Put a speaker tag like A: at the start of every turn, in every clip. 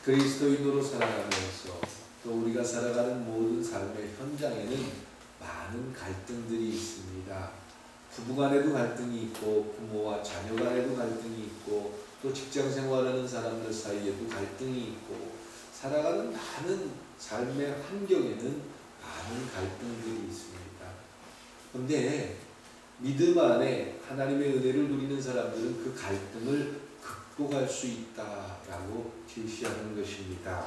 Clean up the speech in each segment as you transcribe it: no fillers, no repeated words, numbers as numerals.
A: 그리스도인으로 살아가면서 또 우리가 살아가는 모든 삶의 현장에는 많은 갈등들이 있습니다. 부부간에도 갈등이 있고 부모와 자녀 간에도 갈등이 있고 또 직장 생활하는 사람들 사이에도 갈등이 있고 살아가는 많은 삶의 환경에는 많은 갈등들이 있습니다. 그런데 믿음 안에 하나님의 은혜를 누리는 사람들은 그 갈등을 극복할 수 있다라고 제시하는 것입니다.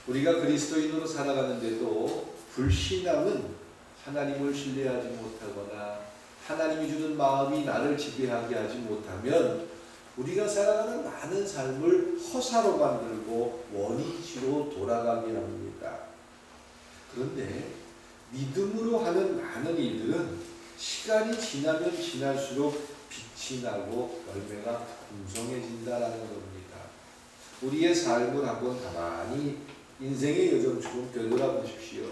A: 우리가 그리스도인으로 살아가는데도 불신앙은 하나님을 신뢰하지 못하거나 하나님이 주는 마음이 나를 지배하게 하지 못하면 우리가 살아가는 많은 삶을 허사로 만들고 원위치로 돌아가게 합니다. 그런데 믿음으로 하는 많은 일들은 시간이 지나면 지날수록 빛이 나고 열매가 풍성해진다라는 겁니다. 우리의 삶을 한번 가만히 인생의 여정처럼 되돌아보십시오.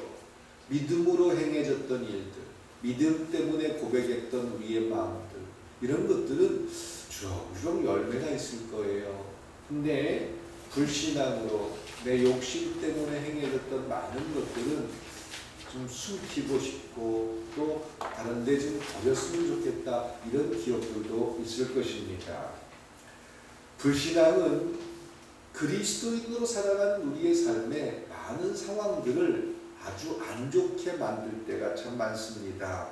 A: 믿음으로 행해졌던 일들, 믿음 때문에 고백했던 우리의 마음들, 이런 것들은 주렁주렁 열매가 있을 거예요. 근데 불신앙으로 내 욕심 때문에 행해졌던 많은 것들은 좀 숨기고 싶고 또 다른 데 좀 버렸으면 좋겠다, 이런 기억들도 있을 것입니다. 불신앙은 그리스도인으로 살아가는 우리의 삶에 많은 상황들을 아주 안 좋게 만들 때가 참 많습니다.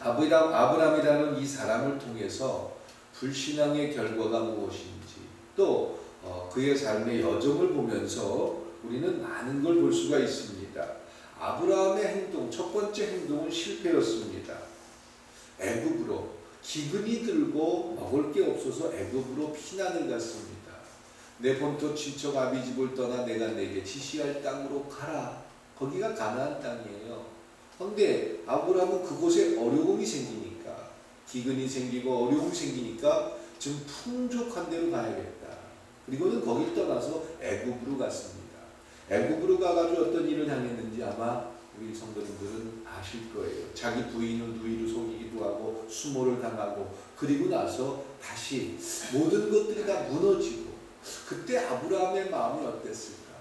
A: 아브라함이라는 이 사람을 통해서 불신앙의 결과가 무엇인지 또 그의 삶의 여정을 보면서 우리는 많은 걸 볼 수가 있습니다. 아브라함의 행동, 첫 번째 행동은 실패였습니다. 애굽으로 기근이 들고 먹을 게 없어서 애굽으로 피난을 갔습니다. 내 본토 친척 아비 집을 떠나 내가 내게 지시할 땅으로 가라. 거기가 가나안 땅이에요. 그런데 아브라함은 그곳에 어려움이 생기니까, 기근이 생기고 어려움이 생기니까 좀 풍족한 데로 가야겠다. 그리고는 거길 떠나서 애굽으로 갔습니다. 애굽으로 가가지고 어떤 일을 당했는지 아마 우리 성도님들은 아실 거예요. 자기 부인을 누이를 속이기도 하고 수모를 당하고, 그리고 나서 다시 모든 것들이 다 무너지고, 그때 아브라함의 마음이 어땠을까?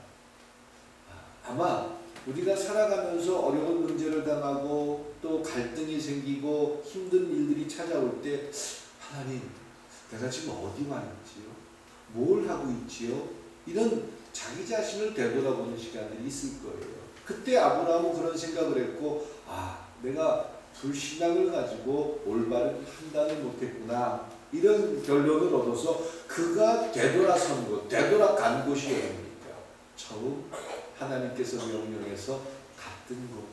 A: 아마 우리가 살아가면서 어려운 문제를 당하고 또 갈등이 생기고 힘든 일들이 찾아올 때, 하나님, 내가 지금 어디 와 있지요? 뭘 하고 있지요? 이런 자기 자신을 되돌아보는 시간들이 있을 거예요. 그때 아브라함은 그런 생각을 했고, 내가 불신앙을 가지고 올바른 판단을 못했구나, 이런 결론을 얻어서 그가 되돌아선 곳, 되돌아간 곳이 어딥니까? 처음 하나님께서 명령해서 갔던 곳.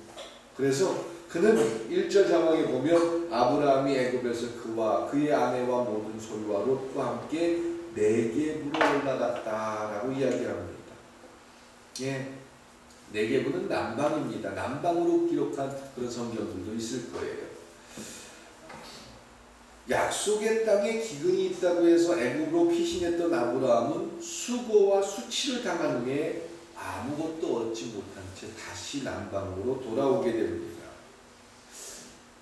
A: 그래서 그는 1절 자막에 보면 아브라함이 애굽에서 그와 그의 아내와 모든 소유와 롯과 함께 네겝으로 올라갔다라고 이야기합니다. 예, 네겝은 남방입니다. 남방으로 기록한 그런 성경들도 있을 거예요. 약속의 땅에 기근이 있다고 해서 애굽으로 피신했던 아브라함은 수고와 수치를 당한 후에 아무것도 얻지 못한 채 다시 남방으로 돌아오게 됩니다.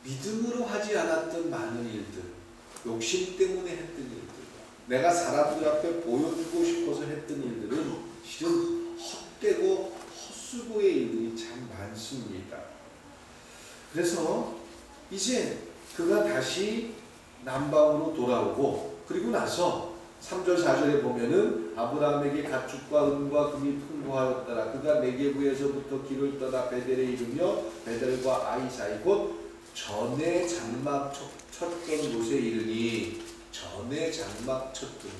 A: 믿음으로 하지 않았던 많은 일들, 욕심 때문에 했던 일들, 내가 사람들 앞에 보여주고 싶어서 했던 일들은 실은 헛되고 헛수고의 일들이 참 많습니다. 그래서 이제 그가 다시 남방으로 돌아오고, 그리고 나서 3절 4절에 보면은 아브라함에게 가축과 은과 금이 풍부하였더라. 그가 네겝에서부터 길을 떠나 베델에 이르며 베델과 아이 사이 곧 전에 장막 쳤던 곳에 이르니, 전에 장막 쳤던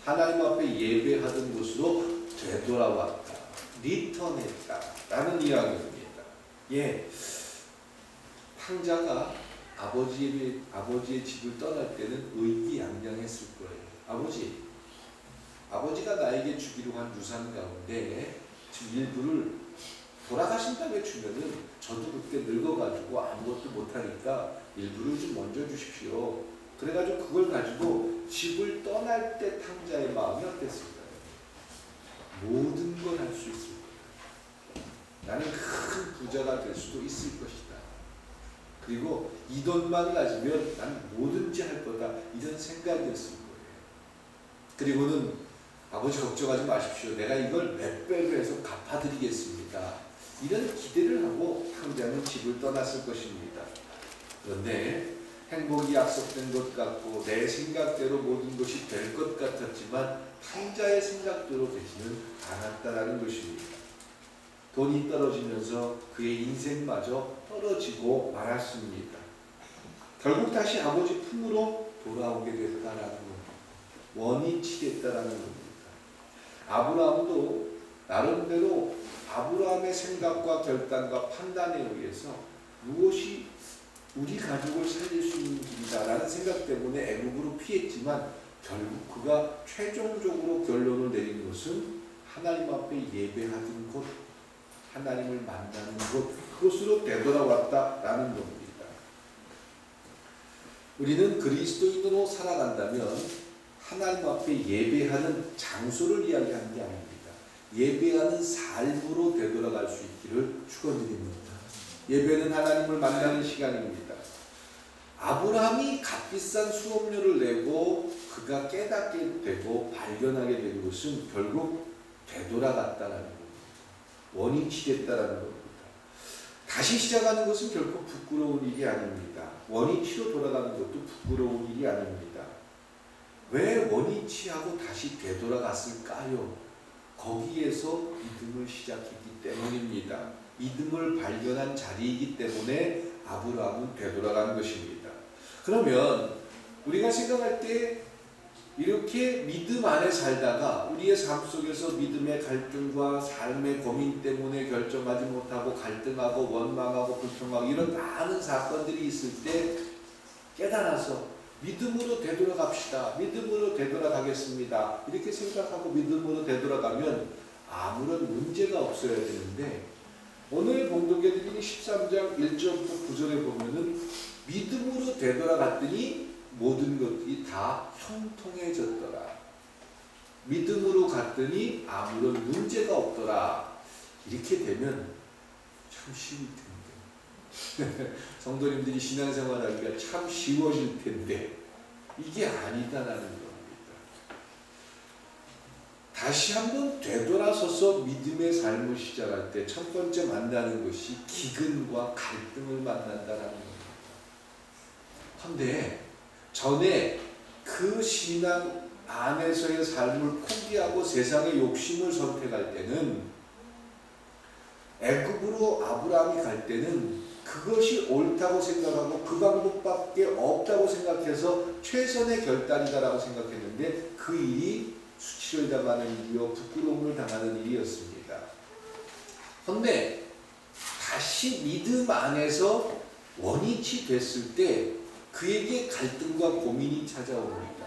A: 하나님 앞에 예배하던 곳으로 되돌아왔다, 리턴했다 라는 이야기입니다. 예, 탕자가 아버지의 집을 떠날 때는 의기양양했을 거예요. 아버지가 나에게 주기로 한 유산 가운데 지금 일부를 돌아가신 다음에 주면은 저도 그때 늙어가지고 아무것도 못하니까 일부를 좀 먼저 주십시오. 그래가지고 그걸 가지고 집을 떠날 때 탕자의 마음이 어땠을까요? 모든 걸 할 수 있을 거예요. 나는 큰 부자가 될 수도 있을 것이다. 그리고 이 돈만 가지면 난 뭐든지 할 거다, 이런 생각이었을 거예요. 그리고는 아버지 걱정하지 마십시오. 내가 이걸 몇 배로 해서 갚아드리겠습니다. 이런 기대를 하고 탕자는 집을 떠났을 것입니다. 그런데 행복이 약속된 것 같고 내 생각대로 모든 것이 될 것 같았지만 탕자의 생각대로 되지는 않았다라는 것입니다. 돈이 떨어지면서 그의 인생마저 떨어지고 말았습니다. 결국 다시 아버지 품으로 돌아오게 됐다라는 겁니다. 원인치 됐다라는 겁니다. 아브라함도 나름대로 아브라함의 생각과 결단과 판단에 의해서 무엇이 우리 가족을 살릴 수 있는 길이다라는 생각 때문에 애굽으로 피했지만 결국 그가 최종적으로 결론을 내린 것은 하나님 앞에 예배하던 곳, 하나님을 만나는 곳, 그곳으로 되돌아왔다라는 겁니다. 우리는 그리스도인으로 살아간다면 하나님 앞에 예배하는 장소를 이야기하는 게 아닙니다. 예배하는 삶으로 되돌아갈 수 있기를 축원드립니다. 예배는 하나님을 만나는 시간입니다. 아브라함이 값비싼 수업료를 내고 그가 깨닫게 되고 발견하게 된 것은 결국 되돌아갔다는 겁니다. 원인치 됐다는 겁니다. 다시 시작하는 것은 결코 부끄러운 일이 아닙니다. 원인치로 돌아가는 것도 부끄러운 일이 아닙니다. 왜 원인치하고 다시 되돌아갔을까요? 거기에서 믿음을 시작했기 때문입니다. 믿음을 발견한 자리이기 때문에 아브라함은 되돌아간 것입니다. 그러면 우리가 생각할 때 이렇게 믿음 안에 살다가 우리의 삶 속에서 믿음의 갈등과 삶의 고민 때문에 결정하지 못하고 갈등하고 원망하고 불평하고 이런 많은 사건들이 있을 때 깨달아서 믿음으로 되돌아갑시다. 믿음으로 되돌아가겠습니다. 이렇게 생각하고 믿음으로 되돌아가면 아무런 문제가 없어야 되는데 오늘 봉독해 드린 13장 1절부터 9절에 보면은 믿음으로 되돌아갔더니 모든 것들이 다 형통해졌더라. 믿음으로 갔더니 아무런 문제가 없더라. 이렇게 되면 참 쉬울 텐데 성도님들이 신앙생활하기가 참 쉬워질 텐데 이게 아니다라는 겁니다. 다시 한번 되돌아서서 믿음의 삶을 시작할 때 첫 번째 만나는 것이 기근과 갈등을 만난다라는 겁니다. 그런데 전에 그 신앙 안에서의 삶을 포기하고 세상의 욕심을 선택할 때는 애굽으로 아브라함이 갈 때는 그것이 옳다고 생각하고 그 방법밖에 없다고 생각해서 최선의 결단이다라고 생각했는데 그 일이 수치를 당하는 일이요 부끄러움을 당하는 일이었습니다. 그런데 다시 믿음 안에서 원인치 됐을 때 그에게 갈등과 고민이 찾아옵니다.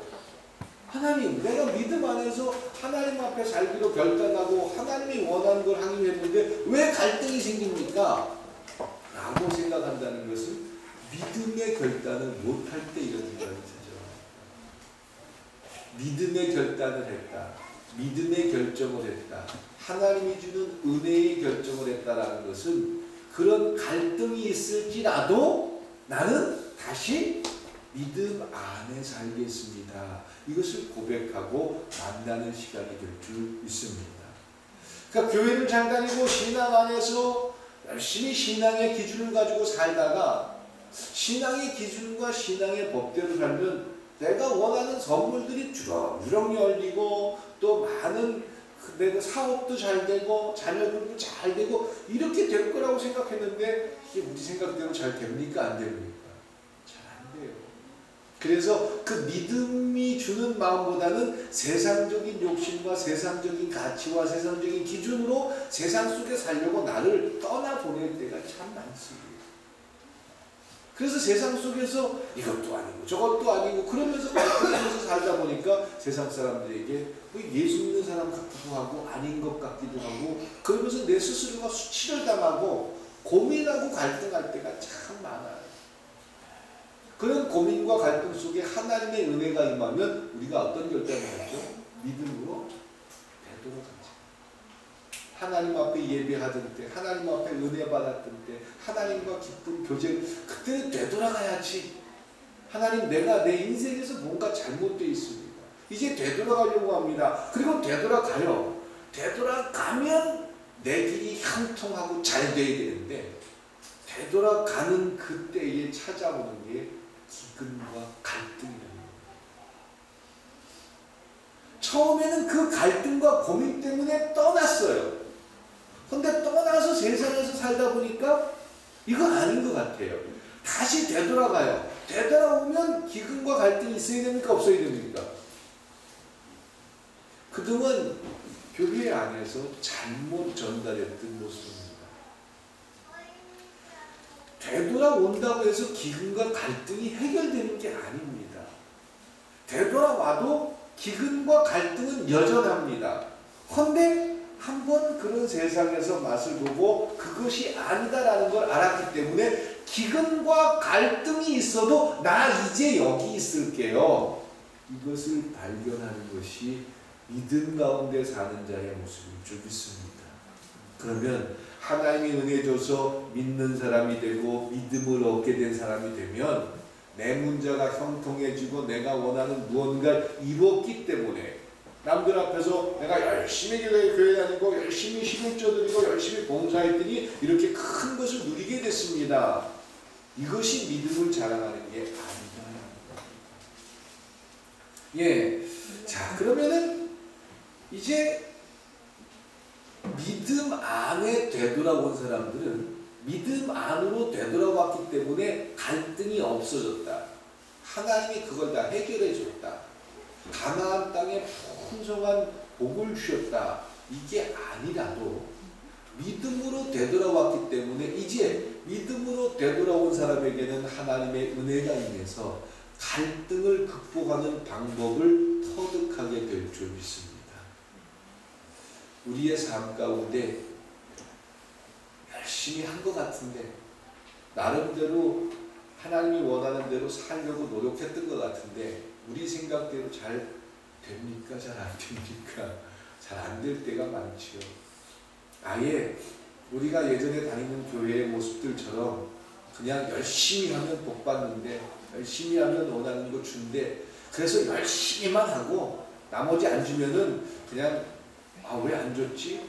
A: 하나님, 내가 믿음 안에서 하나님 앞에 살기로 결단하고 하나님이 원하는 걸 하기로 했는데 왜 갈등이 생깁니까? 라고 생각한다는 것은 믿음의 결단을 못할 때 이런 생각이 찾아옵니다. 믿음의 결단을 했다. 믿음의 결정을 했다. 하나님이 주는 은혜의 결정을 했다라는 것은 그런 갈등이 있을지라도 나는 다시 믿음 안에 살겠습니다. 이것을 고백하고 만나는 시간이 될 줄 믿습니다. 그러니까 교회를 잘 다니고 신앙 안에서 열심히 신앙의 기준을 가지고 살다가 신앙의 기준과 신앙의 법대로 살면 내가 원하는 선물들이 주렁주렁 열리고 또 많은 내가 사업도 잘 되고 자녀들도 잘 되고 이렇게 될 거라고 생각했는데 이게 우리 생각대로 잘 됩니까? 안 됩니까? 잘 안 돼요. 그래서 그 믿음이 주는 마음보다는 세상적인 욕심과 세상적인 가치와 세상적인 기준으로 세상 속에 살려고 나를 떠나보낼 때가 참 많습니다. 그래서 세상 속에서 이것도 아니고 저것도 아니고 그러면서 살다 보니까 세상 사람들에게 예수 믿는 사람 같기도 하고 아닌 것 같기도 하고 그러면서 내 스스로가 수치를 당하고 고민하고 갈등할 때가 참 많아요. 그런 고민과 갈등 속에 하나님의 은혜가 임하면 우리가 어떤 결단을 하죠? 믿음으로 되돌아가죠. 하나님 앞에 예배하던 때, 하나님 앞에 은혜 받았던 때, 하나님과 깊은 교제, 그때는 되돌아가야지. 하나님, 내가 내 인생에서 뭔가 잘못되어 있습니다. 이제 되돌아가려고 합니다. 그리고 되돌아가요. 되돌아가면 내 길이 형통하고 잘 돼야 되는데 되돌아가는 그때에 찾아오는 게 기근과 갈등이라는 거예요. 처음에는 그 갈등과 고민 때문에 떠났어요. 근데 떠나서 세상에서 살다 보니까 이거 아닌 것 같아요. 다시 되돌아가요. 되돌아오면 기근과 갈등이 있어야 됩니까? 없어야 됩니까? 그동안 교회 안에서 잘못 전달했던 모습입니다. 되돌아온다고 해서 기근과 갈등이 해결되는 게 아닙니다. 되돌아와도 기근과 갈등은 여전합니다. 그런데 한번 그런 세상에서 맛을 보고 그것이 아니다라는 걸 알았기 때문에 기근과 갈등이 있어도 나 이제 여기 있을게요. 이것을 발견하는 것이 믿음 가운데 사는 자의 모습인 줄 믿습니다. 그러면 하나님이 은혜 줘서 믿는 사람이 되고 믿음을 얻게 된 사람이 되면 내 문제가 형통해지고 내가 원하는 무언가를 이뤘기 때문에 남들 앞에서 내가 열심히 교회 다니고 열심히 11조 드리고 열심히 봉사했더니 이렇게 큰 것을 누리게 됐습니다. 이것이 믿음을 자랑하는 게 아니다. 예. 자, 그러면은 이제 믿음 안에 되돌아온 사람들은 믿음 안으로 되돌아왔기 때문에 갈등이 없어졌다. 하나님이 그걸 다 해결해 줬다. 가나안 땅에 풍성한 복을 주셨다. 이게 아니라도 믿음으로 되돌아왔기 때문에 이제 믿음으로 되돌아온 사람에게는 하나님의 은혜가 임해서 갈등을 극복하는 방법을 터득하게 될 줄 믿습니다. 우리의 삶 가운데 열심히 한 것 같은데 나름대로 하나님이 원하는 대로 살려고 노력했던 것 같은데 우리 생각대로 잘 됩니까? 잘 안 됩니까? 잘 안 될 때가 많지요. 아예 우리가 예전에 다니는 교회의 모습들처럼 그냥 열심히 하면 복 받는데 열심히 하면 원하는 거 준대. 그래서 열심히만 하고 나머지 안 주면은 그냥 왜 안 줬지?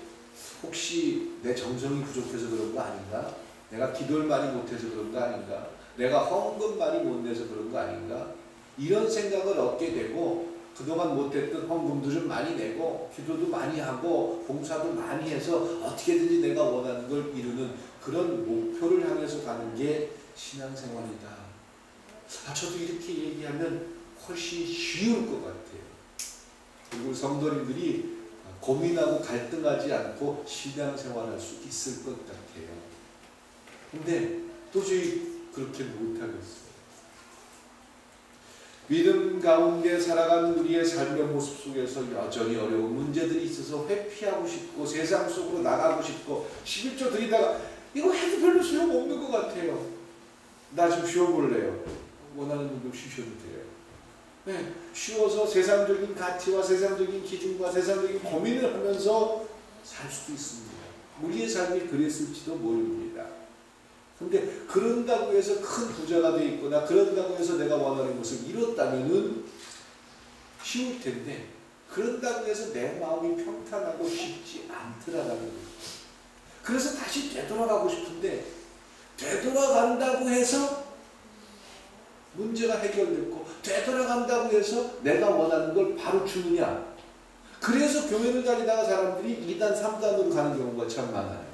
A: 혹시 내 정성이 부족해서 그런 거 아닌가? 내가 기도를 많이 못해서 그런 거 아닌가? 내가 헌금 많이 못 내서 그런 거 아닌가? 이런 생각을 얻게 되고 그동안 못했던 헌금도 좀 많이 내고 기도도 많이 하고 봉사도 많이 해서 어떻게든지 내가 원하는 걸 이루는 그런 목표를 향해서 가는 게 신앙생활이다. 저도 이렇게 얘기하면 훨씬 쉬울 것 같아요. 그리고 성도님들이 고민하고 갈등하지 않고 신앙생활할 수 있을 것 같아요. 근데 도저히 그렇게 못하겠어요. 믿음 가운데 살아가는 우리의 삶의 모습 속에서 여전히 어려운 문제들이 있어서 회피하고 싶고 세상 속으로 나가고 싶고 11조 드리다가 이거 해도 별로 소용없는 것 같아요. 나 좀 쉬어볼래요. 원하는 분도 쉬셔도 돼요. 네, 쉬워서 세상적인 가치와 세상적인 기준과 세상적인 고민을 하면서 살 수도 있습니다. 우리의 삶이 그랬을지도 모릅니다. 근데 그런다고 해서 큰 부자가 돼 있거나 그런다고 해서 내가 원하는 것을 이뤘다면은 쉬울 텐데 그런다고 해서 내 마음이 평탄하고 쉽지 않더라라는 거예요. 그래서 다시 되돌아가고 싶은데 되돌아간다고 해서 문제가 해결됐고 되돌아간다고 해서 내가 원하는 걸 바로 주느냐. 그래서 교회를 다니다가 사람들이 2단, 3단으로 가는 경우가 참 많아요.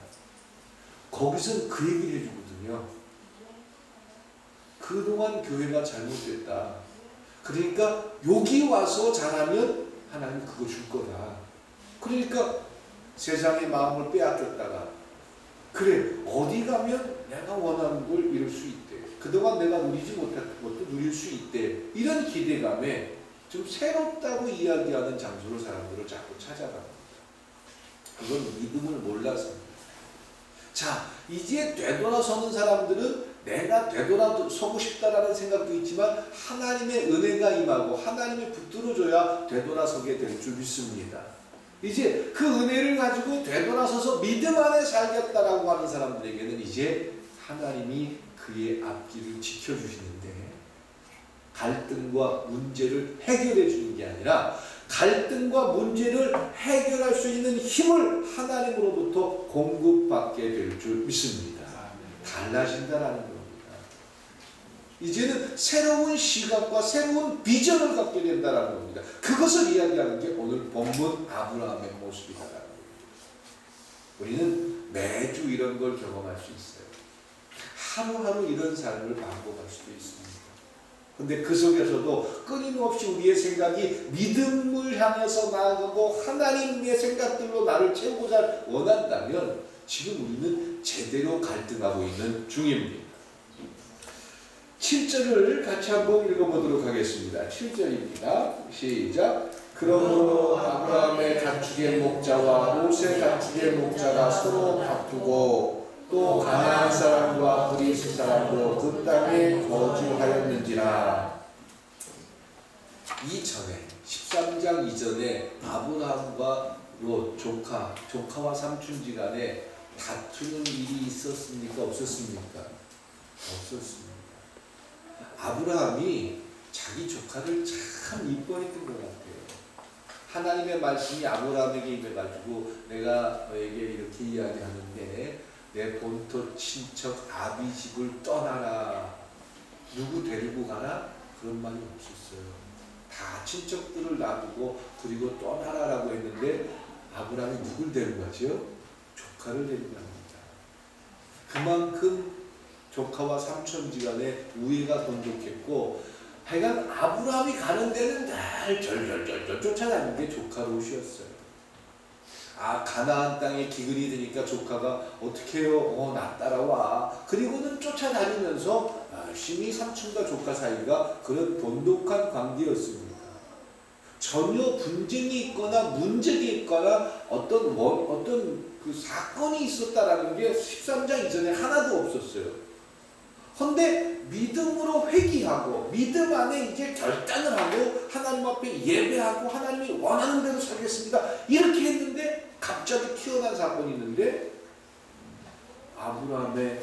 A: 거기서는 그 얘기를 해주거든요. 그동안 교회가 잘못됐다. 그러니까 여기 와서 잘하면 하나님 그거 줄 거다. 그러니까 세상의 마음을 빼앗겼다가 그래 어디 가면 내가 원하는 걸 이룰 수 있대. 그동안 내가 누리지 못했던 것도 누릴 수 있대. 이런 기대감에 좀 새롭다고 이야기하는 장소로 사람들을 자꾸 찾아갑니다. 그건 믿음을 몰라서입니다. 자, 이제 되돌아서는 사람들은 내가 되돌아서고 싶다라는 생각도 있지만 하나님의 은혜가 임하고 하나님이 붙들어줘야 되돌아서게 될 줄 믿습니다. 이제 그 은혜를 가지고 되돌아서서 믿음 안에 살겠다라고 하는 사람들에게는 이제 하나님이 그의 앞길을 지켜주시는데 갈등과 문제를 해결해 주는 게 아니라 갈등과 문제를 해결할 수 있는 힘을 하나님으로부터 공급받게 될 줄 믿습니다. 달라진다라는 겁니다. 이제는 새로운 시각과 새로운 비전을 갖게 된다는 겁니다. 그것을 이야기하는 게 오늘 본문 아브라함의 모습이다라는 겁니다. 우리는 매주 이런 걸 경험할 수 있어요. 하루하루 이런 삶을 반복할 수도 있습니다. 근데 그 속에서도 끊임없이 우리의 생각이 믿음을 향해서 나아가고 하나님의 생각들로 나를 채우고자 원한다면 지금 우리는 제대로 갈등하고 있는 중입니다. 7절을 같이 한번 읽어보도록 하겠습니다. 7절입니다. 시작. 그러므로 아브라함의 가축의 목자와 롯의 가축의 목자가 서로 다투고 또 가나안 사람과 그리스 사람도 그 땅에 거주하였는지라. 이전에 13장 이전에 아브라함과 롯 조카와 삼촌지간에 다투는 일이 있었습니까? 없었습니까? 없었습니다. 아브라함이 자기 조카를 참 이뻐했던 것 같아요. 하나님의 말씀이 아브라함에게 임해가지고 내가 너에게 이렇게 이야기하는데 내 본토 친척 아비 집을 떠나라. 누구 데리고 가라? 그런 말이 없었어요. 다 친척들을 놔두고 그리고 떠나라라고 했는데 아브라함이 누굴 데리고 가죠? 조카를 데리고 갑니다. 그만큼 조카와 삼촌지간에 우애가 돈독했고 하여간 아브라함이 가는 데는 날 절절절절 쫓아가는 게 조카 롯이었어요. 가나안 땅에 기근이 되니까 조카가 어떻게 해요? 나 따라와. 그리고는 쫓아다니면서 열심히 삼촌과 조카 사이가 그런 돈독한 관계였습니다. 전혀 분쟁이 있거나 문제가 있거나 어떤 그 사건이 있었다라는 게 13장 이전에 하나도 없었어요. 그런데 믿음으로 회개하고 믿음 안에 이제 결단을 하고 하나님 앞에 예배하고 하나님이 원하는 대로 살겠습니다. 이렇게 했는데 갑자기 튀어나온 사건이 있는데 아브라함의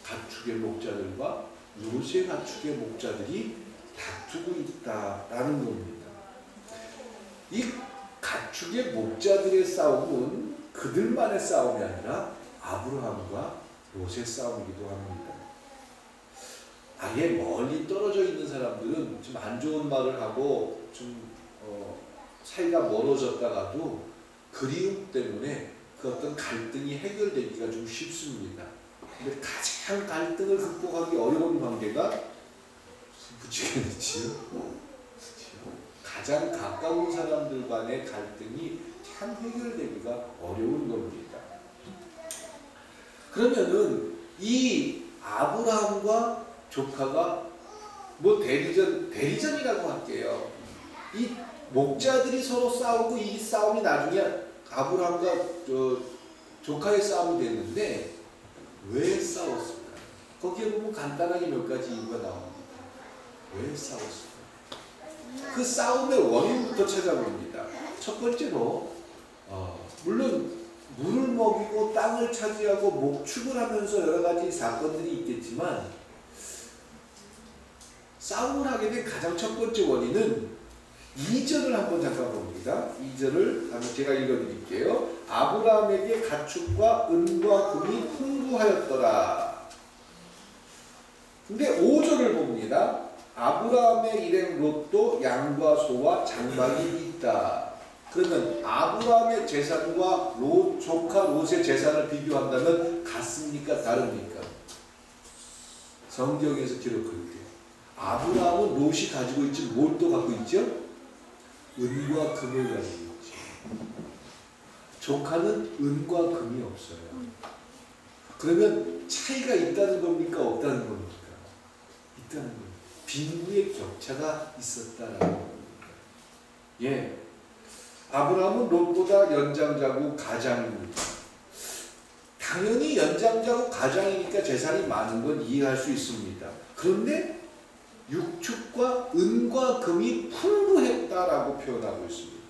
A: 가축의 목자들과 롯의 가축의 목자들이 다투고 있다라는 겁니다. 이 가축의 목자들의 싸움은 그들만의 싸움이 아니라 아브라함과 롯의 싸움이기도 합니다. 아예 멀리 떨어져 있는 사람들은 좀 안 좋은 말을 하고 좀 사이가 멀어졌다가도 그리움 때문에 그 어떤 갈등이 해결되기가 좀 쉽습니다. 근데 가장 갈등을 극복하기 어려운 관계가 부지런이지요. 가장 가까운 사람들 간의 갈등이 참 해결되기가 어려운 겁니다. 그러면은 이 아브라함과 조카가 대리전이라고 할게요. 이 목자들이 서로 싸우고 이 싸움이 나중에 아브라함과 조카의 싸움이 됐는데 왜 싸웠을까? 거기에 보면 간단하게 몇 가지 이유가 나옵니다. 왜 싸웠을까? 그 싸움의 원인부터 찾아봅니다. 첫 번째로 물론 물을 먹이고 땅을 차지하고 목축을 하면서 여러 가지 사건들이 있겠지만 싸움을 하게 된 가장 첫 번째 원인은 2절을 한번 잠깐 봅니다. 2절을 제가 읽어드릴게요. 아브라함에게 가축과 은과 금이 풍부하였더라. 근데 5절을 봅니다. 아브라함의 일행 롯도 양과 소와 장막이 있다. 그러면 아브라함의 재산과 조카 롯의 재산을 비교한다면 같습니까? 다릅니까? 성경에서 기록할 때 아브라함은 롯이 가지고 있지 뭘 또 갖고 있죠? 은과 금을 가지고 있죠. 조카는 은과 금이 없어요. 그러면 차이가 있다는 겁니까? 없다는 겁니까? 있다는 겁니다. 빈부의 격차가 있었다라는 겁니다. 예, 아브라함은 롯보다 연장자고 가장입니다. 당연히 연장자고 가장이니까 재산이 많은 건 이해할 수 있습니다. 그런데 육축과 은과 금이 풍부했다라고 표현하고 있습니다.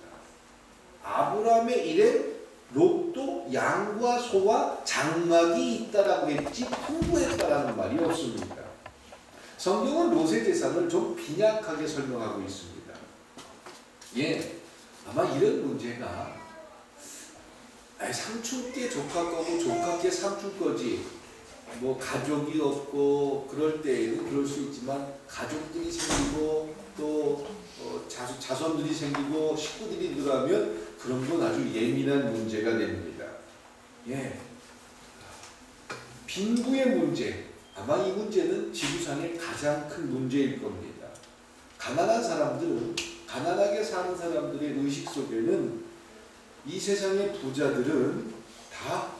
A: 아브라함의 일에 롯도 양과 소와 장막이 있다라고 했지 풍부했다라는 말이 없습니다. 성경은 롯의 재산을 좀 빈약하게 설명하고 있습니다. 예, 아마 이런 문제가 삼촌께 조카 거고 조카께 삼촌 거지 뭐 가족이 없고 그럴 때에는 그럴 수 있지만 가족들이 생기고 또 자손들이 생기고 식구들이 늘어나면 그런 건 아주 예민한 문제가 됩니다. 예, 빈부의 문제, 아마 이 문제는 지구상의 가장 큰 문제일 겁니다. 가난한 사람들은, 가난하게 사는 사람들의 의식 속에는 이 세상의 부자들은 다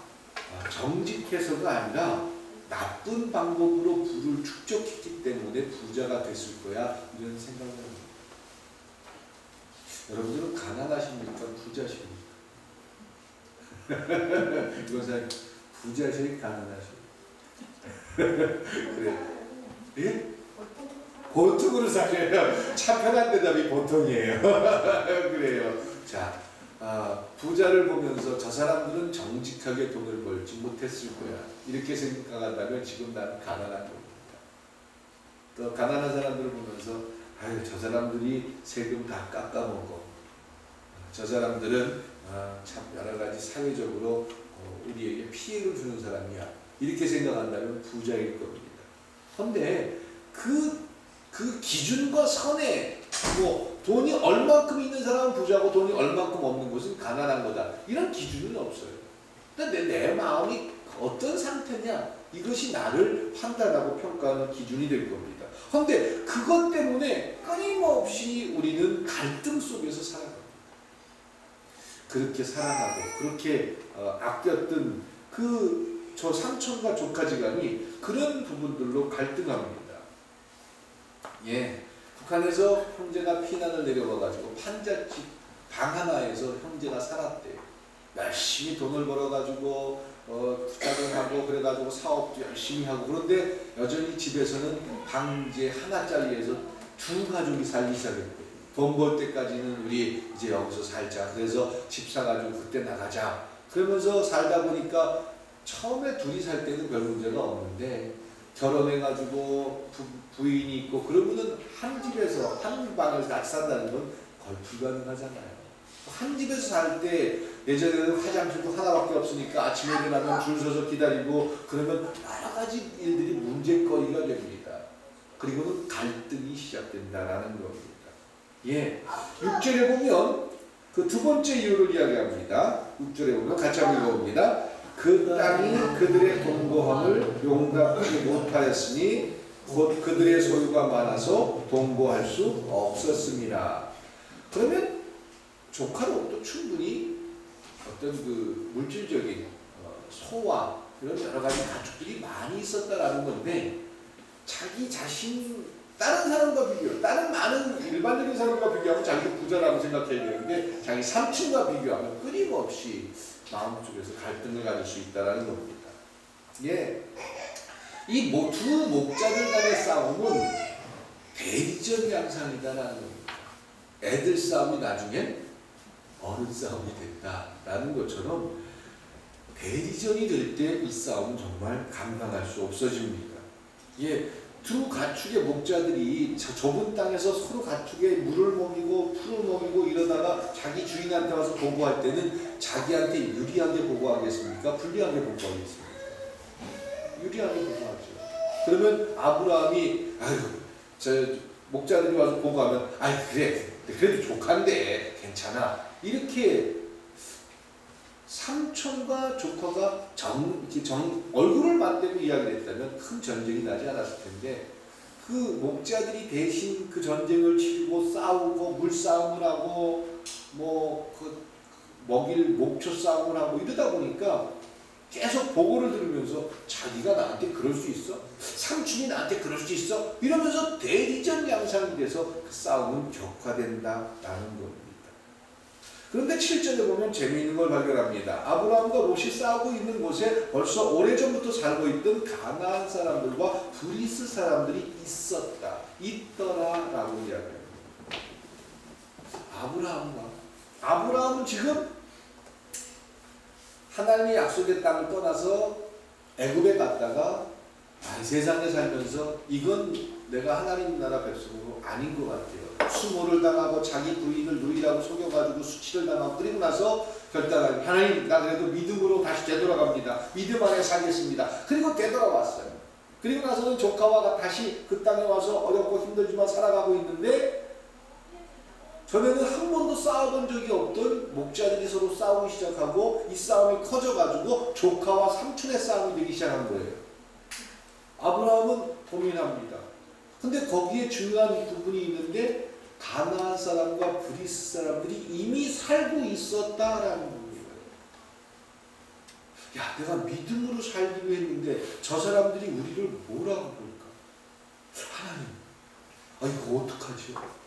A: 정직해서가 아니라 나쁜 방법으로 부를 축적했기 때문에 부자가 됐을 거야, 이런 생각을 합니다. 여러분들은 가난하십니까? 부자십니까? 이것은 부자셔야 가난하셔. 그래. 예? 보통으로 사셔요. 참 편한 대답이 보통이에요. 그래요. 자, 부자를 보면서 저 사람들은 정직하게 돈을 벌지 못했을 거야, 이렇게 생각한다면 지금 나는 가난한 겁니다. 또 가난한 사람들을 보면서 아유, 저 사람들이 세금 다 깎아먹어. 저 사람들은 참 여러 가지 사회적으로 우리에게 피해를 주는 사람이야, 이렇게 생각한다면 부자일 겁니다. 그런데 그 기준과 선에 뭐 돈이 얼만큼 있는 사람은 부자고 돈이 얼만큼 없는 것은 가난한 거다, 이런 기준은 없어요. 근데 내 마음이 어떤 상태냐, 이것이 나를 판단하고 평가하는 기준이 될 겁니다. 그런데 그것 때문에 끊임없이 우리는 갈등 속에서 살아갑니다. 그렇게 사랑하고 그렇게 아꼈던 저 삼촌과 조카지간이 그런 부분들로 갈등합니다. 예, 북한에서 형제가 피난을 내려와가지고 판잣집 방 하나에서 형제가 살았대요. 열심히 돈을 벌어가지고 투자도 하고 그래가지고 사업도 열심히 하고, 그런데 여전히 집에서는 방 이제 하나짜리에서 두 가족이 살기 시작했대요. 돈 벌 때까지는 우리 이제 여기서 살자, 그래서 집 사가지고 그때 나가자, 그러면서 살다 보니까 처음에 둘이 살 때는 별 문제가 없는데 결혼해가지고 부인이 있고 그러면은 한 집에서 한 방을 같이 산다는 건 거의 불가능하잖아요. 한 집에서 살 때 예전에는 화장실도 하나밖에 없으니까 아침에 일어나면 줄 서서 기다리고 그러면 여러 가지 일들이 문제거리가 됩니다. 그리고는 갈등이 시작된다라는 겁니다. 예, 6절에 보면 그 두 번째 이유를 이야기합니다. 6절에 보면 같이 한번 읽어봅니다. 그 땅이 그들의 동거함을 용납하지 못하였으니 곧 그들의 소유가 많아서 동거할 수 없었습니다. 그러면 조카로도 충분히 어떤 그 물질적인 소와 이런 여러 가지 가축들이 많이 있었다라는 건데, 자기 자신 다른 사람과 비교, 다른 많은 일반적인 사람과 비교하면 자기도 부자라고 생각해야 되는데 자기 삼촌과 비교하면 끊임없이 마음속에서 갈등을 가질 수 있다는 겁니다. 예, 이 두 목자들 간의 싸움은 대리전 양상이다라는 겁니다. 애들 싸움이 나중엔 어른 싸움이 된다라는 것처럼 대리전이 될 때 이 싸움은 정말 감당할 수 없어집니다. 예, 두 가축의 목자들이 좁은 땅에서 서로 가축에 물을 먹이고 풀을 먹이고 이러다가 자기 주인한테 와서 보고할 때는 자기한테 유리하게 보고하겠습니까? 불리하게 보고하겠습니까? 유리하게 보고하죠. 그러면 아브라함이 아유, 저 목자들이 와서 보고하면 아이 그래, 그래도 조카인데 괜찮아, 이렇게 삼촌과 조카가 얼굴을 맞대고 이야기를 했다면 큰 전쟁이 나지 않았을 텐데, 그 목자들이 대신 그 전쟁을 치르고 싸우고 물싸움을 하고 먹일 목초 싸움을 하고 이러다 보니까 계속 보고를 들으면서 자기가 나한테 그럴 수 있어? 삼촌이 나한테 그럴 수 있어? 이러면서 대리전 양상이 돼서 그 싸움은 격화된다라는 겁니다. 그런데 7절에 보면 재미있는 걸 발견합니다. 아브라함과 롯이 싸우고 있는 곳에 벌써 오래전부터 살고 있던 가나안 사람들과 브리스 사람들이 있더라라고 이야기합니다. 아브라함은 지금 하나님의 약속의 땅을 떠나서 애굽에 갔다가 세상에 살면서 이건 내가 하나님 나라 백성으로 아닌 것 같아요. 수모를 당하고 자기 부인을 누이라고 속여가지고 수치를 당하고 그리고 나서 결단하기 하나님 나 그래도 믿음으로 다시 되돌아갑니다. 믿음 안에 살겠습니다. 그리고 되돌아왔어요. 그리고 나서는 조카와 다시 그 땅에 와서 어렵고 힘들지만 살아가고 있는데 전에는 한 번도 싸워본 적이 없던 목자들이 서로 싸우기 시작하고 이 싸움이 커져가지고 조카와 삼촌의 싸움이 되기 시작한 거예요. 아브라함은 고민합니다. 근데 거기에 중요한 부분이 있는데 가나안 사람과 브리스 사람들이 이미 살고 있었다라는 겁니다. 야, 내가 믿음으로 살기로 했는데 저 사람들이 우리를 뭐라고 볼까? 하나님, 이거 어떡하죠?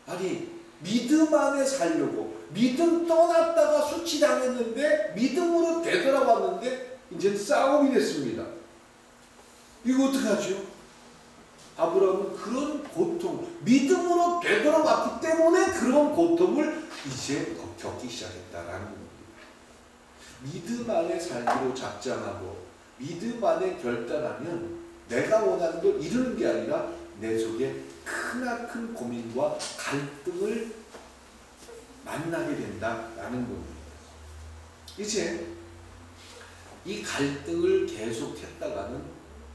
A: 아니, 믿음 안에 살려고 믿음 떠났다가 수치당했는데 믿음으로 되돌아왔는데 이제 싸움이 됐습니다. 이거 어떡하죠? 아브라함은 그런 고통, 믿음으로 되돌아왔기 때문에 그런 고통을 이제 겪기 시작했다라는 겁니다. 믿음 안에 살기로 작정하고 믿음 안에 결단하면 내가 원하는 걸 이루는 게 아니라 내 속에 크나큰 고민과 갈등을 만나게 된다라는 겁니다. 이제 이 갈등을 계속했다가는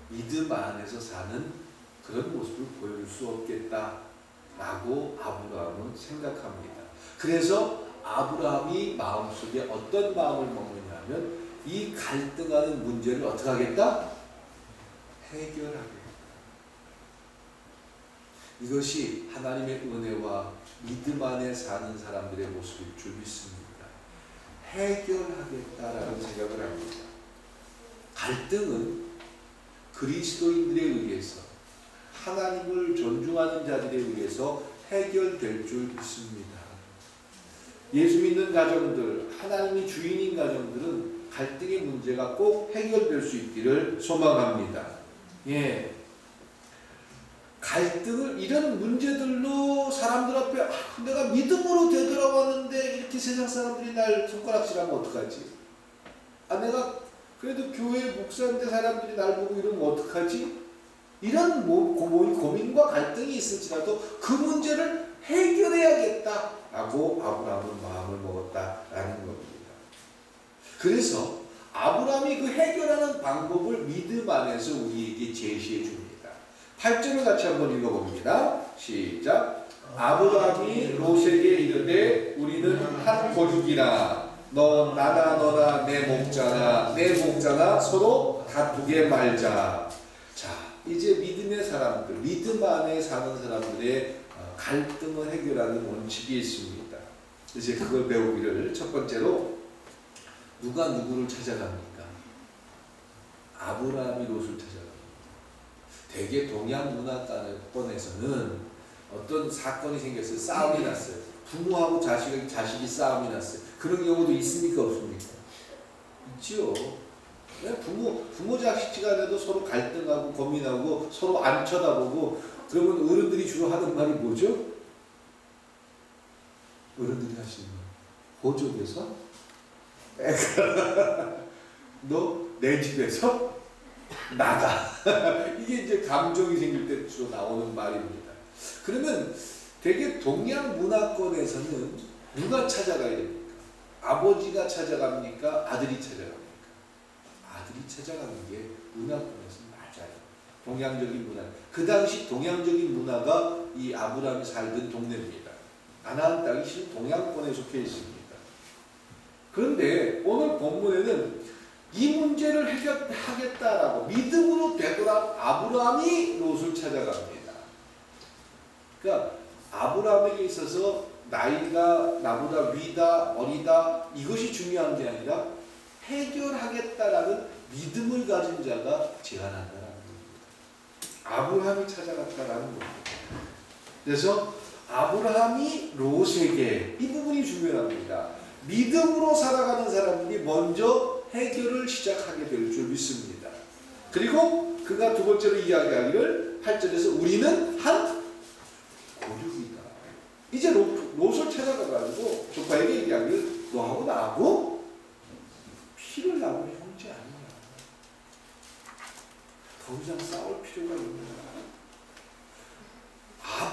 A: 믿음 안에서 사는 그런 모습을 보여줄 수 없겠다라고 아브라함은 생각합니다. 그래서 아브라함이 마음속에 어떤 마음을 먹느냐 하면 이 갈등하는 문제를 어떻게 하겠다? 해결하겠다. 이것이 하나님의 은혜와 믿음 안에 사는 사람들의 모습일 줄 믿습니다. 해결하겠다라는 생각을 합니다. 갈등은 그리스도인들에 의해서 하나님을 존중하는 자들에 의해서 해결될 줄 믿습니다. 예수 믿는 가정들, 하나님이 주인인 가정들은 갈등의 문제가 꼭 해결될 수 있기를 소망합니다. 예. 갈등을 이런 문제들로 사람들 앞에 내가 믿음으로 되돌아왔는데 이렇게 세상 사람들이 날 손가락질하면 어떡하지? 내가 그래도 교회 목사인데 사람들이 날 보고 이러면 어떡하지? 이런 고민과 갈등이 있을지라도 그 문제를 해결해야겠다라고 아브라함은 마음을 먹었다라는 겁니다. 그래서 아브라함이 그 해결하는 방법을 믿음 안에서 우리에게 제시해 줍니다. 8절을 같이 한번 읽어봅니다. 시작. 아브라함이 롯에게 이르되 우리는 한 고육이라 너 나나 너나 내 목자나 서로 다투게 말자. 자, 이제 믿음의 사람들, 믿음 안에 사는 사람들의 갈등을 해결하는 원칙이 있습니다. 이제 그걸 배우기를 첫 번째로 누가 누구를 찾아갑니까? 아브라함이 롯을 찾아갑니다. 대개 동양 문화권에서는 어떤 사건이 생겼어요. 싸움이 났어요. 부모하고 자식이 싸움이 났어요. 그런 경우도 있습니까? 없습니까? 있지요. 부모 자식 간에도 서로 갈등하고 고민하고 서로 안 쳐다보고 그러면 어른들이 주로 하는 말이 뭐죠? 어른들이 하시는 말. 호적에서 너 내 집에서 나가. 이게 이제 감정이 생길 때 주로 나오는 말입니다. 그러면 되게 동양 문화권에서는 누가 찾아가야 됩니까? 아버지가 찾아갑니까? 아들이 찾아갑니까? 아들이 찾아가는 게 문화권에서 맞아요. 동양적인 문화. 그 당시 동양적인 문화가 이 아브라함이 살던 동네입니다. 가나안 땅이 실 동양권에 속해 있습니다. 그런데 오늘 본문에는 이 문제를 해결하겠다라고 믿음으로 되돌아 아브라함이 롯을 찾아갑니다. 그러니까 아브라함에게 있어서 나이가 나보다 위다 어리다 이것이 중요한 게 아니라 해결하겠다라는 믿음을 가진 자가 제안한다라는 겁니다. 아브라함이 찾아갔다라는 겁니다. 그래서 아브라함이 롯에게 이 부분이 중요합니다. 믿음으로 살아가는 사람들이 먼저 해결을 시작하게 될 줄 믿습니다. 그리고 그가 두 번째로 이야기하기를 8절에서 우리는 한 고륙이다. 이제 롯을 찾아가가지고 조카에게 이야기를 너하고 나하고 피를 나눈 형제 아니냐. 더 이상 싸울 필요가 있느냐.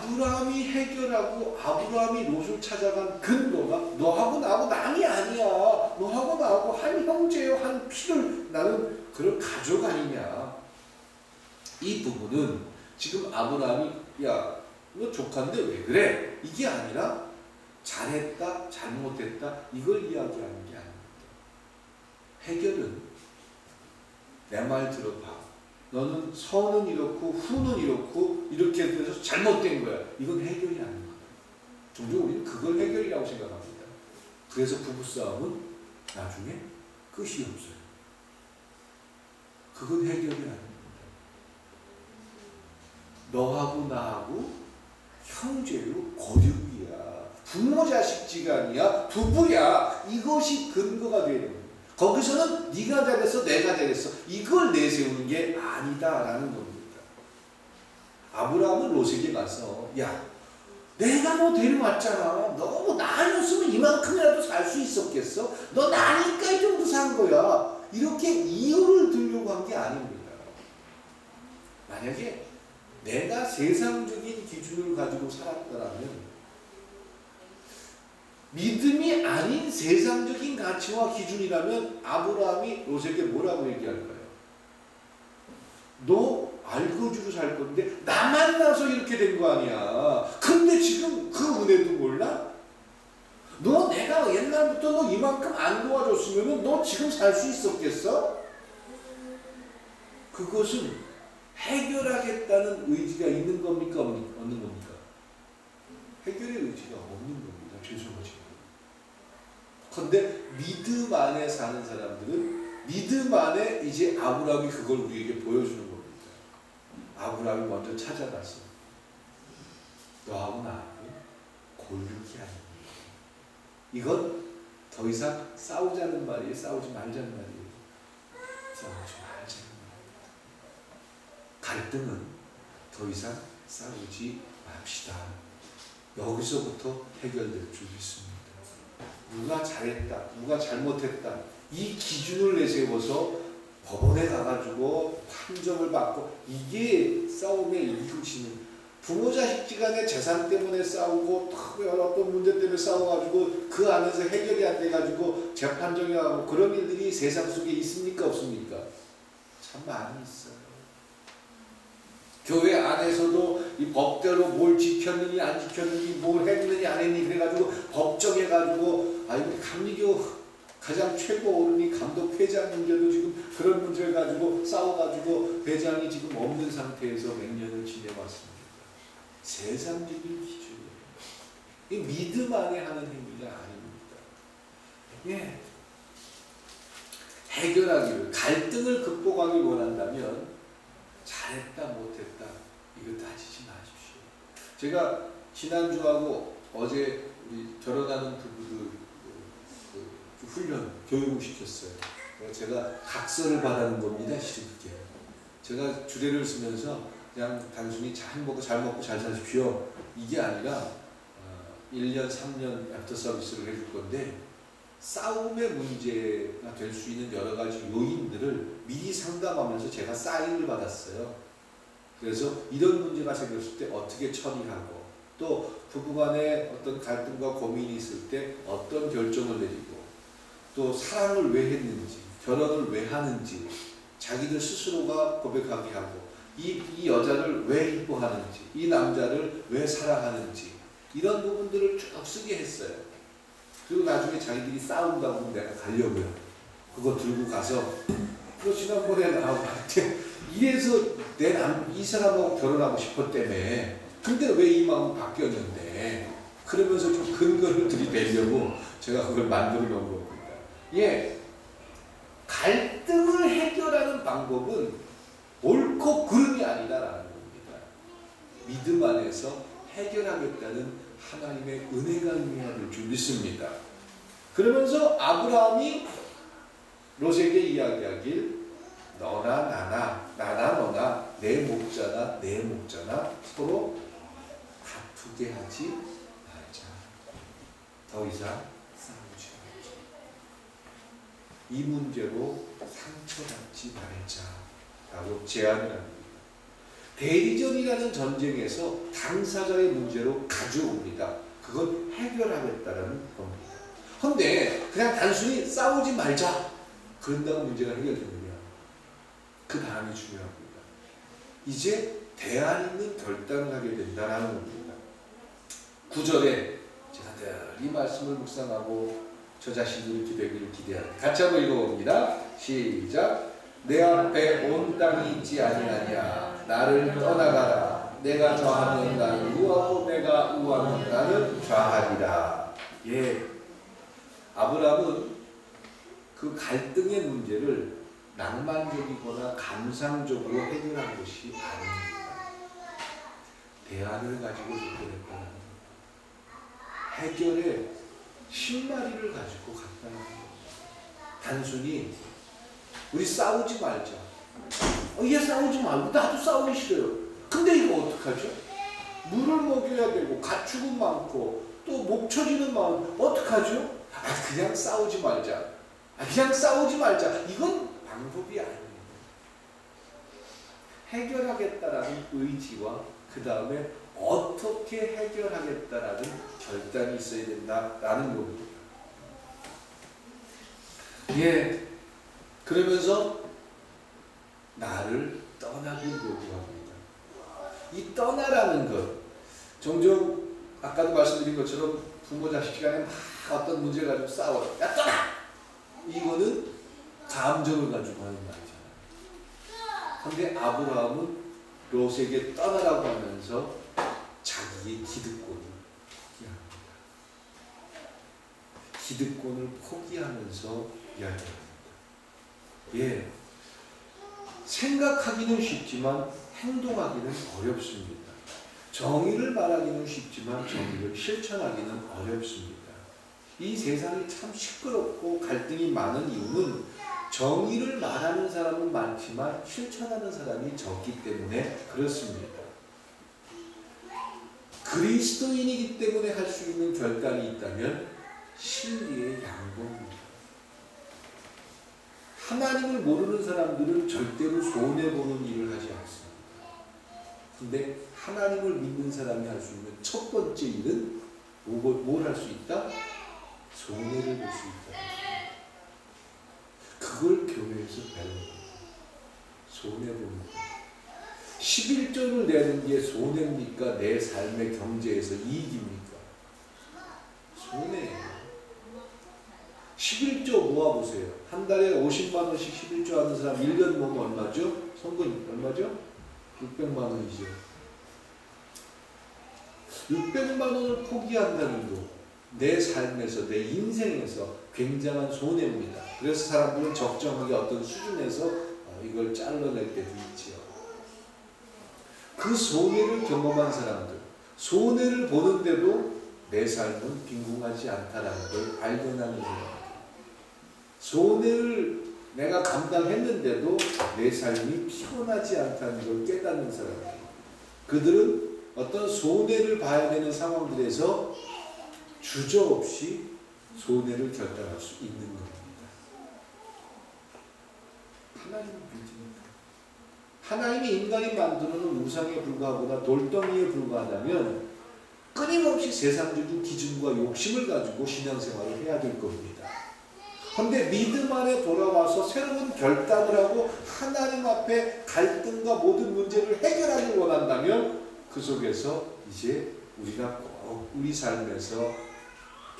A: 아브라함이 해결하고 아브라함이 롯을 찾아간 근거가 너하고 나하고 남이 아니야. 너하고 나하고 한 형제요, 한 피를 나는 그런 가족 아니냐. 이 부분은 지금 아브라함이 야, 너 조카인데 왜 그래? 이게 아니라 잘했다, 잘못했다 이걸 이야기하는 게 아닙니다. 해결은 내 말 들어봐. 너는 선은 이렇고 후는 이렇고 이렇게 돼서 잘못된 거야. 이건 해결이 아닙니다. 종종 우리는 그걸 해결이라고 생각합니다. 그래서 부부싸움은 나중에 끝이 없어요. 그건 해결이 아닙니다. 너하고 나하고 형제요, 고륙이야. 부모 자식 지간이야, 부부야. 이것이 근거가 되는 거예요. 거기서는 네가 잘했어, 내가 잘했어. 이걸 내세우는 게 아니다라는 겁니다. 아브라함은 롯에게 가서 야, 내가 너 데려왔잖아. 너 나였으면 이만큼이라도 살 수 있었겠어? 너 나니까 이 정도 산 거야. 이렇게 이유를 들려고 한 게 아닙니다. 만약에 내가 세상적인 기준을 가지고 살았더라면 믿음이 아닌 세상적인 가치와 기준이라면 아브라함이 롯에게 뭐라고 얘기할까요? 너 알고 주고 살 건데 나 만나서 이렇게 된 거 아니야. 근데 지금 그 은혜도 몰라? 너 내가 옛날부터 너 이만큼 안 도와줬으면 너 지금 살 수 있었겠어? 그것은 해결하겠다는 의지가 있는 겁니까? 없는 겁니까? 해결의 의지가 없는 겁니다. 죄송하지만. 그런데 믿음 안에 사는 사람들은 믿음 안에 이제 아브라함이 그걸 우리에게 보여주는 겁니다. 아브라함이 먼저 찾아가서 너하고 나하고 골육이 아닙니다. 이건 더 이상 싸우자는 말이에요. 싸우지 말자는 말이에요. 싸우지 말자는 말이에요. 갈등은 더 이상 싸우지 맙시다. 여기서부터 해결될 줄 믿습니다. 누가 잘했다, 누가 잘못했다 이 기준을 내세워서 법원에 가가지고 판정을 받고 이게 싸움의 이유시는 부모 자식지간의 재산 때문에 싸우고 어떤 문제 때문에 싸워가지고 그 안에서 해결이 안 돼가지고 재판정에 가고 그런 일들이 세상 속에 있습니까 없습니까? 참 많이 있어요. 교회 안에서도 이 법대로 뭘 지켰느니 안 지켰느니 뭘 했느니 안 했느니 그래가지고 법정해가지고 우리 감리교 가장 최고 어른이 감독 회장 문제도 지금 그런 문제를 가지고 싸워가지고 회장이 지금 없는 상태에서 몇 년을 지내왔습니다. 세상적인 기준이에요. 이 믿음 안에 하는 행위가 아닙니다. 예. 해결하기를 갈등을 극복하기 원한다면 잘했다 못했다 이거 따지지 마십시오. 제가 지난주하고 어제 우리 결혼하는 부부들 훈련 교육을 시켰어요. 제가 각서를 받아는 겁니다. 실은 그게 제가 주례를 쓰면서 그냥 단순히 잘 먹고 잘 사십시오 이게 아니라 1년 3년 애프터 서비스를 해줄 건데 싸움의 문제가 될 수 있는 여러 가지 요인들을 미리 상담하면서 제가 사인을 받았어요. 그래서 이런 문제가 생겼을 때 어떻게 처리하고 또 부부간에 어떤 갈등과 고민이 있을 때 어떤 결정을 내리고 또 사랑을 왜 했는지 결혼을 왜 하는지 자기들 스스로가 고백하게 하고 이 여자를 왜 이뻐하는지 이 남자를 왜 사랑하는지 이런 부분들을 쭉 쓰게 했어요. 그리고 나중에 자기들이 싸운다고 내가 가려고요. 그거 들고 가서 그 지난번에 나한테 이래서 이 사람하고 결혼하고 싶었다며. 근데 왜 이 마음이 바뀌었는데 그러면서 좀 근거를 들이대려고 제가 그걸 만들어 놓은 겁니다. 예, 갈등을 해결하는 방법은 옳고 그름이 아니다라는 겁니다. 믿음 안에서 해결하겠다는 하나님의 은혜가 임해야 줄 믿습니다. 그러면서 아브라함이 롯에게 이야기하길 너나 나나 너나 내 목자나 내 목자나 서로 다투게 하지 말자. 더 이상 싸우지 말자. 이 문제로 상처받지 말자 라고 제안을 합니다. 대리전이라는 전쟁에서 당사자의 문제로 가져옵니다. 그건 해결하겠다라는 겁니다. 그런데 그냥 단순히 싸우지 말자 그런다고 문제가 해결되느냐? 그 다음이 중요합니다. 이제 대안 있는 결단을 하게 된다는 겁니다. 9절에 제가 늘 이 말씀을 묵상하고 저 자신들이 기되기를 기대합니다. 같이 한번 읽어봅니다. 시작. 내 앞에 온 땅이 있지 아니하냐. 나를 떠나가라. 내가 좌하면 나는 우하고 내가 우하면 나는 좌하리라. 예, 아브라함은 그 갈등의 문제를 낭만적이거나 감상적으로 해결한 것이 아닙니다. 대안을 가지고 접근했다는 겁니다. 해결의 실마리를 가지고 갔다는 겁니다. 단순히 우리 싸우지 말자. 얘 싸우지 말고 나도 싸우기 싫어요. 근데 이거 어떡하죠? 물을 먹여야 되고 가축은 많고 또 목 처지는 마음 어떡하죠? 그냥 싸우지 말자. 그냥 싸우지 말자. 이건 방법이 아닙니다. 해결하겠다라는 의지와 그 다음에 어떻게 해결하겠다라는 결단이 있어야 된다라는 겁니다. 예, 그러면서 나를 떠나길 요구합니다. 이 떠나라는 것, 종종 아까도 말씀드린 것처럼 부모 자식 간에 막 어떤 문제를 가지고 싸워요. 야 떠나! 이거는 감정을 가지고 하는 말이잖아요. 그런데 아브라함은 롯에게 떠나라고 하면서 자기의 기득권을 포기합니다. 기득권을 포기하면서 이야기합니다. 예, 생각하기는 쉽지만 행동하기는 어렵습니다. 정의를 말하기는 쉽지만 정의를 실천하기는 어렵습니다. 이 세상이 참 시끄럽고 갈등이 많은 이유는 정의를 말하는 사람은 많지만 실천하는 사람이 적기 때문에 그렇습니다. 그리스도인이기 때문에 할 수 있는 결단이 있다면 진리의 양보입니다. 하나님을 모르는 사람들은 절대로 손해보는 일을 하지 않습니다. 근데 하나님을 믿는 사람이 할 수 있는 첫 번째 일은 뭘 할 수 있다? 손해를 볼 수 있다. 그걸 교회에서 배우는 거예요. 손해보는 거예요. 11조를 내는 게 손해입니까? 내 삶의 경제에서 이익입니까? 손해예요. 11조 모아보세요. 한 달에 50만 원씩 11조 하는 사람 1년 모으면 얼마죠? 성금 얼마죠? 600만 원이죠. 600만 원을 포기한다는 거, 내 삶에서, 내 인생에서 굉장한 손해입니다. 그래서 사람들은 적정하게 어떤 수준에서 이걸 잘라낼 때도 있지요. 그 손해를 경험한 사람들, 손해를 보는데도 내 삶은 빈궁하지 않다라는 걸 발견하는 사람들, 손해를 내가 감당했는데도 내 삶이 피곤하지 않다는 걸 깨닫는 사람들, 그들은 어떤 손해를 봐야 되는 상황들에서 주저없이 손해를 결단할 수 있는 겁니다. 하나님을 믿으니까. 하나님이 인간이 만들어놓은 우상에 불과하거나 돌덩이에 불과하다면 끊임없이 세상적인 기준과 욕심을 가지고 신앙생활을 해야 될 겁니다. 그런데 믿음 안에 돌아와서 새로운 결단을 하고 하나님 앞에 갈등과 모든 문제를 해결하길 원한다면 그 속에서 이제 우리가 꼭 우리 삶에서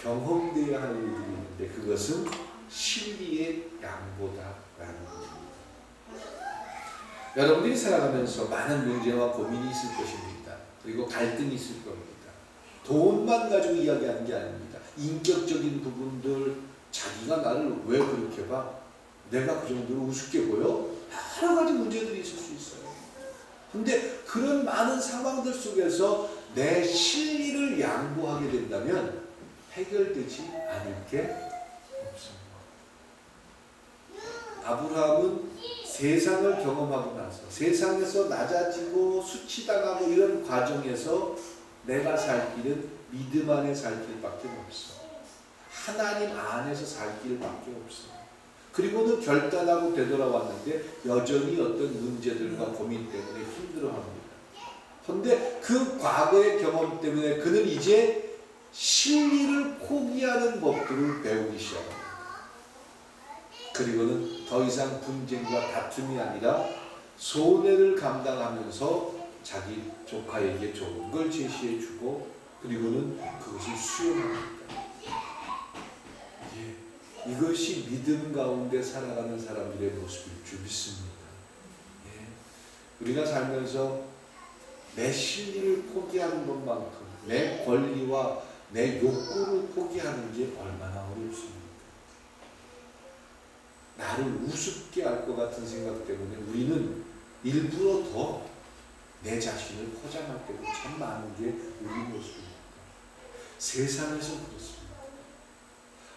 A: 경험되어야 할 일들이 있는데 그것은 진리의 양보다라는 겁니다. 여러분들이 살아가면서 많은 문제와 고민이 있을 것입니다. 그리고 갈등이 있을 겁니다. 돈만 가지고 이야기하는 게 아닙니다. 인격적인 부분들, 자기가 나를 왜 그렇게 봐? 내가 그 정도로 우습게 보여? 여러 가지 문제들이 있을 수 있어요. 근데 그런 많은 상황들 속에서 내 실리를 양보하게 된다면 해결되지 않을 게 없습니다. 아브라함은 세상을 경험하고 나서 세상에서 낮아지고 수치당하고 이런 과정에서 내가 살 길은 믿음 안에 살 길밖에 없어. 하나님 안에서 살 길밖에 없어. 그리고는 결단하고 되돌아왔는데 여전히 어떤 문제들과 고민 때문에 힘들어합니다. 그런데 그 과거의 경험 때문에 그는 이제 실리를 포기하는 법들을 배우기 시작합니다. 그리고는 더 이상 분쟁과 다툼이 아니라 손해를 감당하면서 자기 조카에게 좋은 걸 제시해주고 그리고는 그것을 수용합니다. 예, 이것이 믿음 가운데 살아가는 사람들의 모습일 줄 믿습니다. 예, 우리가 살면서 내 실리를 포기하는 것만큼 내 권리와 내 욕구를 포기하는 게 얼마나 어렵습니까? 나를 우습게 할 것 같은 생각 때문에 우리는 일부러 더 내 자신을 포장할 때도 참 많은 게 우리 모습입니다. 세상에서 그렇습니다.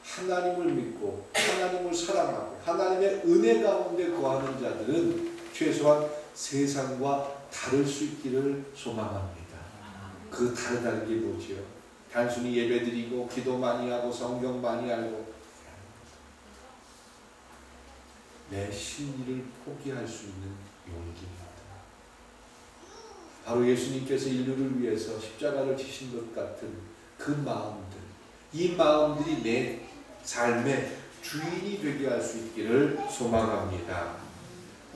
A: 하나님을 믿고 하나님을 사랑하고 하나님의 은혜 가운데 거하는 자들은 최소한 세상과 다를 수 있기를 소망합니다. 그 다르다는 게 뭐지요? 단순히 예배드리고 기도 많이 하고 성경 많이 알고 내 신의를 포기할 수 있는 용기입니다. 바로 예수님께서 인류를 위해서 십자가를 지신 것 같은 그 마음들, 이 마음들이 내 삶의 주인이 되게 할 수 있기를 소망합니다.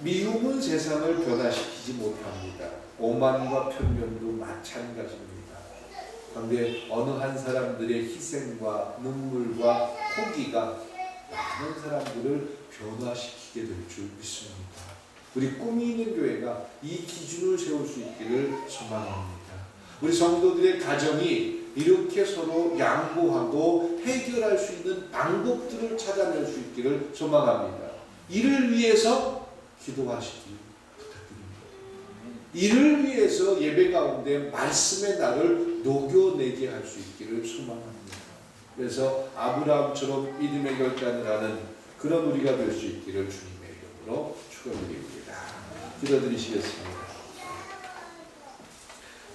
A: 미움은 세상을 변화시키지 못합니다. 오만과 편견도 마찬가지입니다. 그런데 어느 한 사람들의 희생과 눈물과 포기가 많은 사람들을 변화시키게 될 줄 믿습니다. 우리 꿈이 있는 교회가 이 기준을 세울 수 있기를 소망합니다. 우리 성도들의 가정이 이렇게 서로 양보하고 해결할 수 있는 방법들을 찾아낼 수 있기를 소망합니다. 이를 위해서 기도하시기 부탁드립니다. 이를 위해서 예배 가운데 말씀의 날을 녹여내게 할 수 있기를 소망합니다. 그래서 아브라함처럼 믿음의 결단을 하는 그런 우리가 될 수 있기를 주님의 이름으로 축원드립니다. 기도드리시겠습니다.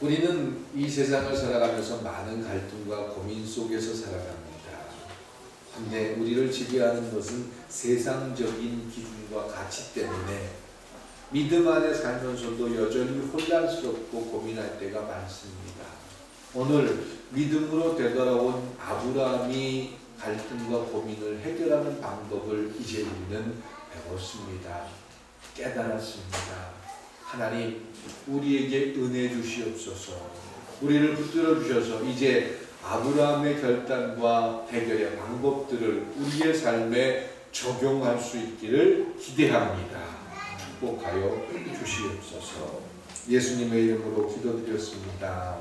A: 우리는 이 세상을 살아가면서 많은 갈등과 고민 속에서 살아갑니다. 그런데 우리를 지배하는 것은 세상적인 기준과 가치 때문에 믿음 안에 살면서도 여전히 혼란스럽고 고민할 때가 많습니다. 오늘 믿음으로 되돌아온 아브라함이 갈등과 고민을 해결하는 방법을 이제 우리는 배웠습니다. 깨달았습니다. 하나님, 우리에게 은혜 주시옵소서. 우리를 붙들어 주셔서 이제 아브라함의 결단과 해결의 방법들을 우리의 삶에 적용할 수 있기를 기대합니다. 축복하여 주시옵소서. 예수님의 이름으로 기도드렸습니다.